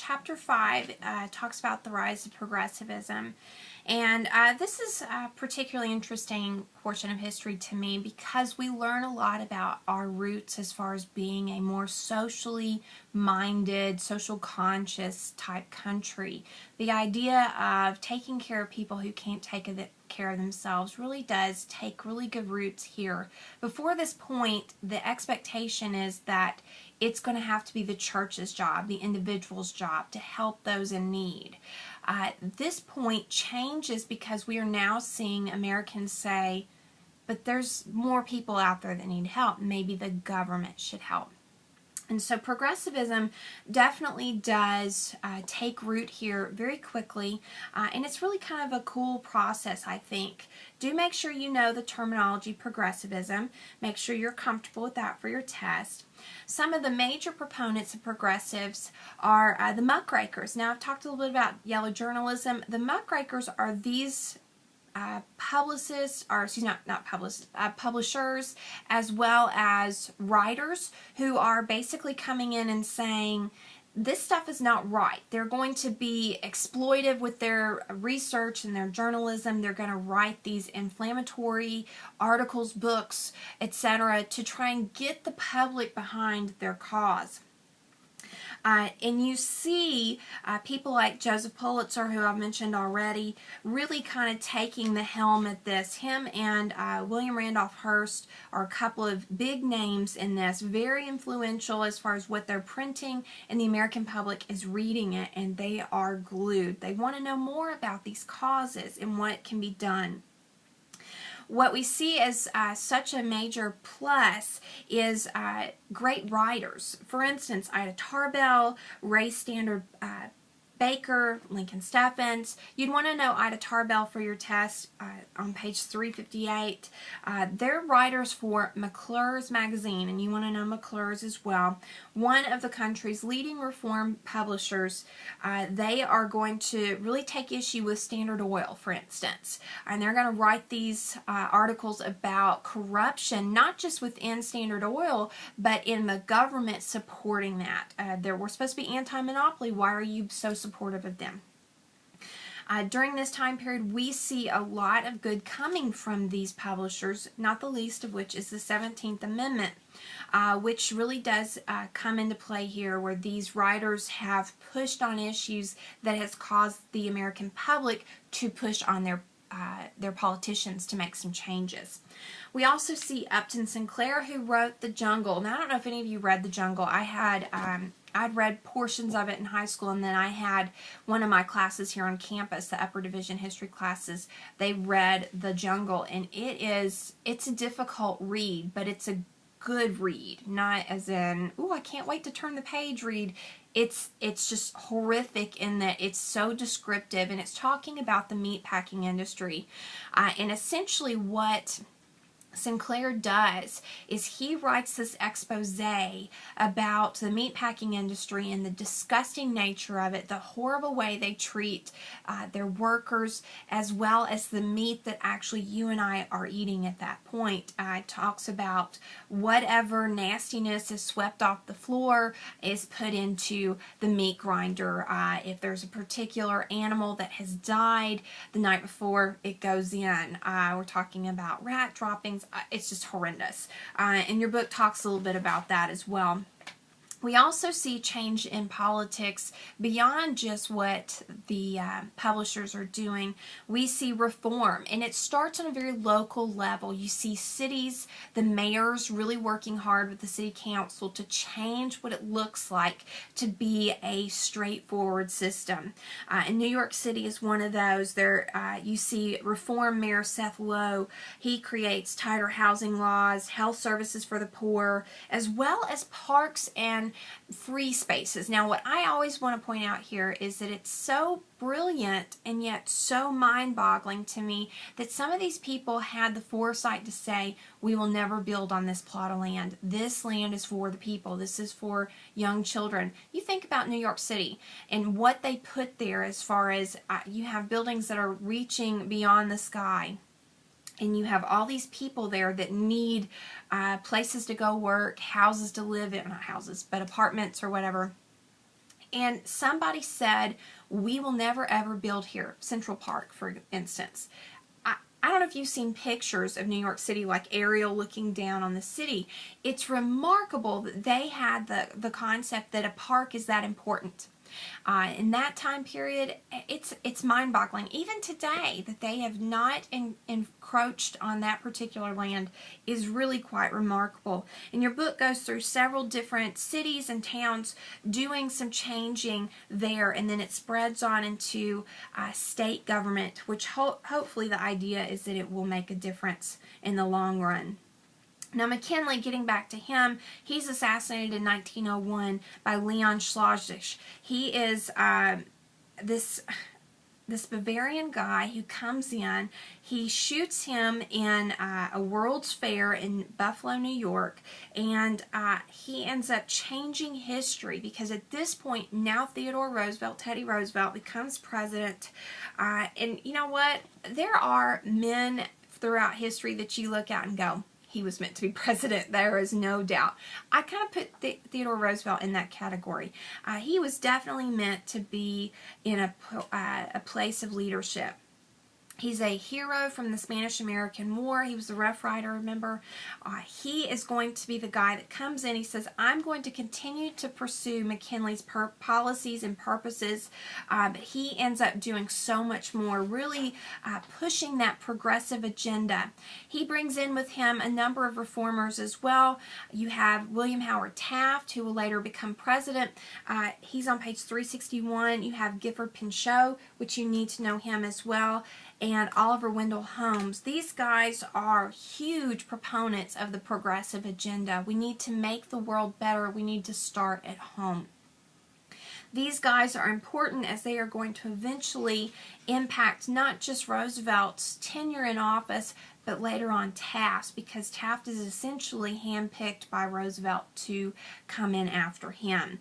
Chapter 5 talks about the rise of progressivism. And this is a particularly interesting portion of history to me because we learn a lot about our roots as far as being a more socially minded, social conscious type country. The idea of taking care of people who can't take care of themselves really does take really good roots here. Before this point, the expectation is that it's going to have to be the church's job, the individual's job, to help those in need. This point changes because we are now seeing Americans say, but there's more people out there that need help. Maybe the government should help. And so progressivism definitely does take root here very quickly, and it's really kind of a cool process, I think. Do make sure you know the terminology progressivism. Make sure you're comfortable with that for your test. Some of the major proponents of progressives are the muckrakers. Now, I've talked a little bit about yellow journalism. The muckrakers are these publicists, or excuse me, not publicists, publishers, as well as writers who are basically coming in and saying, this stuff is not right. They're going to be exploitive with their research and their journalism. They're going to write these inflammatory articles, books, etc. to try and get the public behind their cause. And you see people like Joseph Pulitzer, who I've mentioned already, really kind of taking the helm at this. Him and William Randolph Hearst are a couple of big names in this, very influential as far as what they're printing, and the American public is reading it, and they are glued. They want to know more about these causes and what can be done. What we see as such a major plus is great writers. For instance, Ida Tarbell, Ray Stannard Baker, Lincoln Steffens. You'd want to know Ida Tarbell for your test on page 358. They're writers for McClure's magazine, and you want to know McClure's as well. One of the country's leading reform publishers. They are going to really take issue with Standard Oil, for instance, and they're going to write these articles about corruption, not just within Standard Oil, but in the government supporting that. We're supposed to be anti-monopoly. Why are you so supportive of them? During this time period, we see a lot of good coming from these publishers, not the least of which is the 17th Amendment, which really does come into play here, where these writers have pushed on issues that has caused the American public to push on their politicians to make some changes. We also see Upton Sinclair, who wrote The Jungle. Now, I don't know if any of you read The Jungle. I'd read portions of it in high school, and then I had one of my classes here on campus, the upper division history classes. They read The Jungle, and it's a difficult read, but it's a good read, not as in, ooh, I can't wait to turn the page read. It's just horrific in that it's so descriptive, and it's talking about the meatpacking industry, and essentially what Sinclair does is he writes this expose about the meatpacking industry and the disgusting nature of it, the horrible way they treat their workers, as well as the meat that actually you and I are eating at that point. It talks about whatever nastiness is swept off the floor is put into the meat grinder. If there's a particular animal that has died the night before it goes in, we're talking about rat droppings. It's just horrendous. And your book talks a little bit about that as well. We also see change in politics beyond just what the publishers are doing. We see reform, and it starts on a very local level. You see cities, the mayors really working hard with the city council to change what it looks like to be a straightforward system. And New York City is one of those. You see reform Mayor Seth Low. He creates tighter housing laws, health services for the poor, as well as parks and free spaces. Now, what I always want to point out here is that it's so brilliant and yet so mind-boggling to me that some of these people had the foresight to say, we will never build on this plot of land. This land is for the people. This is for young children. You think about New York City and what they put there as far as you have buildings that are reaching beyond the sky. And you have all these people there that need places to go work, houses to live in, not houses, but apartments or whatever. And somebody said, we will never ever build here, Central Park, for instance. I don't know if you've seen pictures of New York City, like aerial looking down on the city. It's remarkable that they had the concept that a park is that important. In that time period, it's mind-boggling. Even today, that they have not encroached on that particular land is really quite remarkable. And your book goes through several different cities and towns doing some changing there, and then it spreads on into state government, which hopefully the idea is that it will make a difference in the long run. Now, McKinley, getting back to him, he's assassinated in 1901 by Leon Schlosich. He is this Bavarian guy who comes in. He shoots him in a World's Fair in Buffalo, New York, and he ends up changing history, because at this point, now Theodore Roosevelt, Teddy Roosevelt, becomes president. And you know what? There are men throughout history that you look at and go, he was meant to be president. There is no doubt. I kind of put Theodore Roosevelt in that category. He was definitely meant to be in a place of leadership. He's a hero from the Spanish-American War. He was the Rough Rider, remember? He is going to be the guy that comes in. He says, I'm going to continue to pursue McKinley's policies and purposes. But he ends up doing so much more, really pushing that progressive agenda. He brings in with him a number of reformers as well. You have William Howard Taft, who will later become president. He's on page 361. You have Gifford Pinchot, which you need to know him as well, and Oliver Wendell Holmes. These guys are huge proponents of the progressive agenda. We need to make the world better. We need to start at home. These guys are important as they are going to eventually impact not just Roosevelt's tenure in office, but later on Taft, because Taft is essentially handpicked by Roosevelt to come in after him.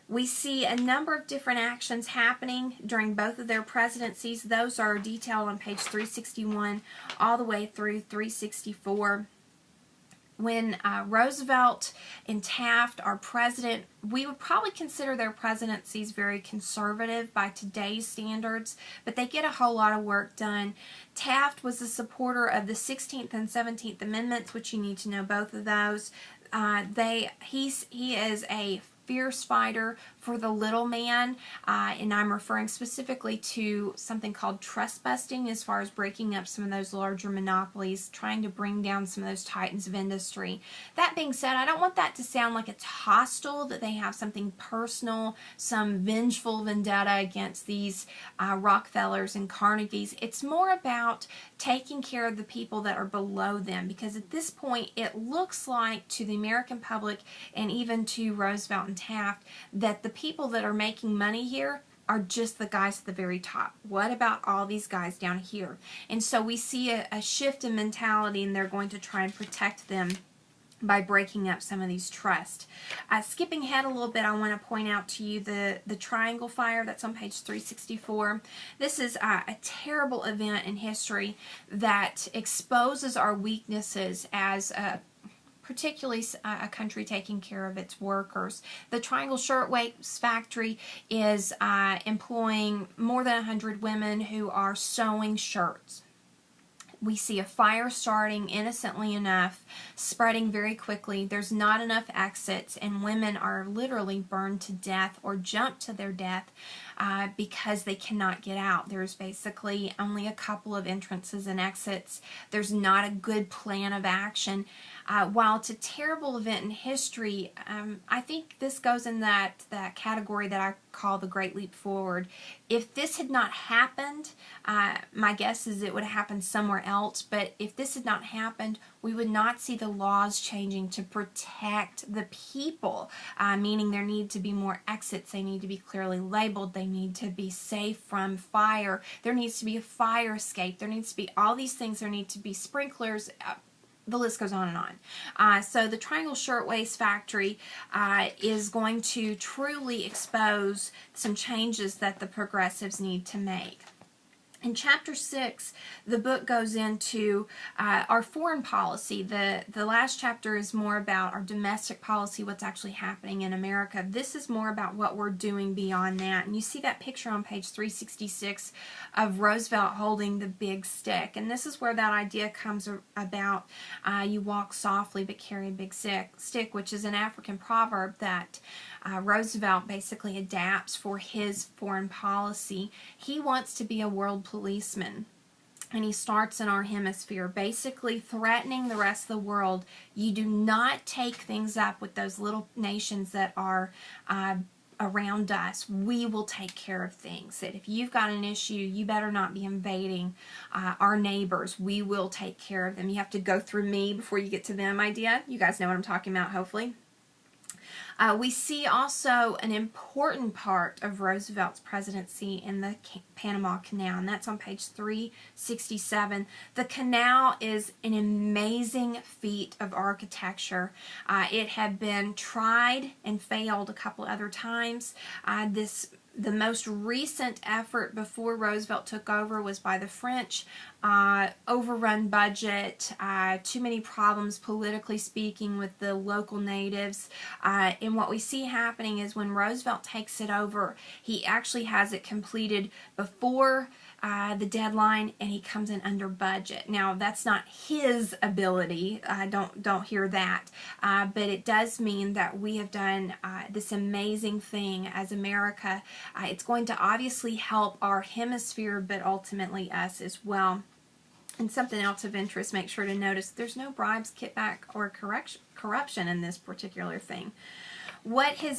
We see a number of different actions happening during both of their presidencies. Those are detailed on page 361 all the way through 364. When Roosevelt and Taft are president, we would probably consider their presidencies very conservative by today's standards, but they get a whole lot of work done. Taft was a supporter of the 16th and 17th Amendments, which you need to know both of those. He is a fierce fighter for the little man, and I'm referring specifically to something called trust busting, as far as breaking up some of those larger monopolies, trying to bring down some of those titans of industry. That being said, I don't want that to sound like it's hostile, that they have something personal, some vengeful vendetta against these Rockefellers and Carnegies. It's more about taking care of the people that are below them, because at this point it looks like to the American public and even to Roosevelt and Taft that the people that are making money here are just the guys at the very top. What about all these guys down here? And so we see a shift in mentality, and they're going to try and protect them by breaking up some of these trusts. Skipping ahead a little bit, I want to point out to you the Triangle Fire that's on page 364. This is a terrible event in history that exposes our weaknesses as particularly a country taking care of its workers. The Triangle Shirtwaist Factory is employing more than 100 women who are sewing shirts. We see a fire starting innocently enough, spreading very quickly. There's not enough exits, and women are literally burned to death or jump to their death because they cannot get out. There's basically only a couple of entrances and exits. There's not a good plan of action. While it's a terrible event in history, I think this goes in that category that I call the Great Leap Forward. If this had not happened, my guess is it would have happened somewhere else, but if this had not happened, we would not see the laws changing to protect the people, meaning there need to be more exits, they need to be clearly labeled, they need to be safe from fire, there needs to be a fire escape, there needs to be all these things, there need to be sprinklers, the list goes on and on. So the Triangle Shirtwaist Factory is going to truly expose some changes that the progressives need to make. In Chapter 6, the book goes into our foreign policy. The last chapter is more about our domestic policy, what's actually happening in America. This is more about what we're doing beyond that. And you see that picture on page 366 of Roosevelt holding the big stick. And this is where that idea comes about, you walk softly but carry a big stick, which is an African proverb that Roosevelt basically adapts for his foreign policy. He wants to be a world policeman, and he starts in our hemisphere, basically threatening the rest of the world. You do not take things up with those little nations that are around us. We will take care of things. That if you've got an issue, you better not be invading our neighbors. We will take care of them. You have to go through me before you get to them idea. You guys know what I'm talking about, hopefully. We see also an important part of Roosevelt's presidency in the Panama Canal, and that's on page 367. The canal is an amazing feat of architecture. It had been tried and failed a couple other times. The most recent effort before Roosevelt took over was by the French. Overrun budget, too many problems politically speaking with the local natives. And what we see happening is when Roosevelt takes it over, he actually has it completed before the deadline, and he comes in under budget. Now, that's not his ability. Don't hear that. But it does mean that we have done this amazing thing as America. It's going to obviously help our hemisphere, but ultimately us as well. And something else of interest, make sure to notice there's no bribes, kickback, or corruption in this particular thing. What his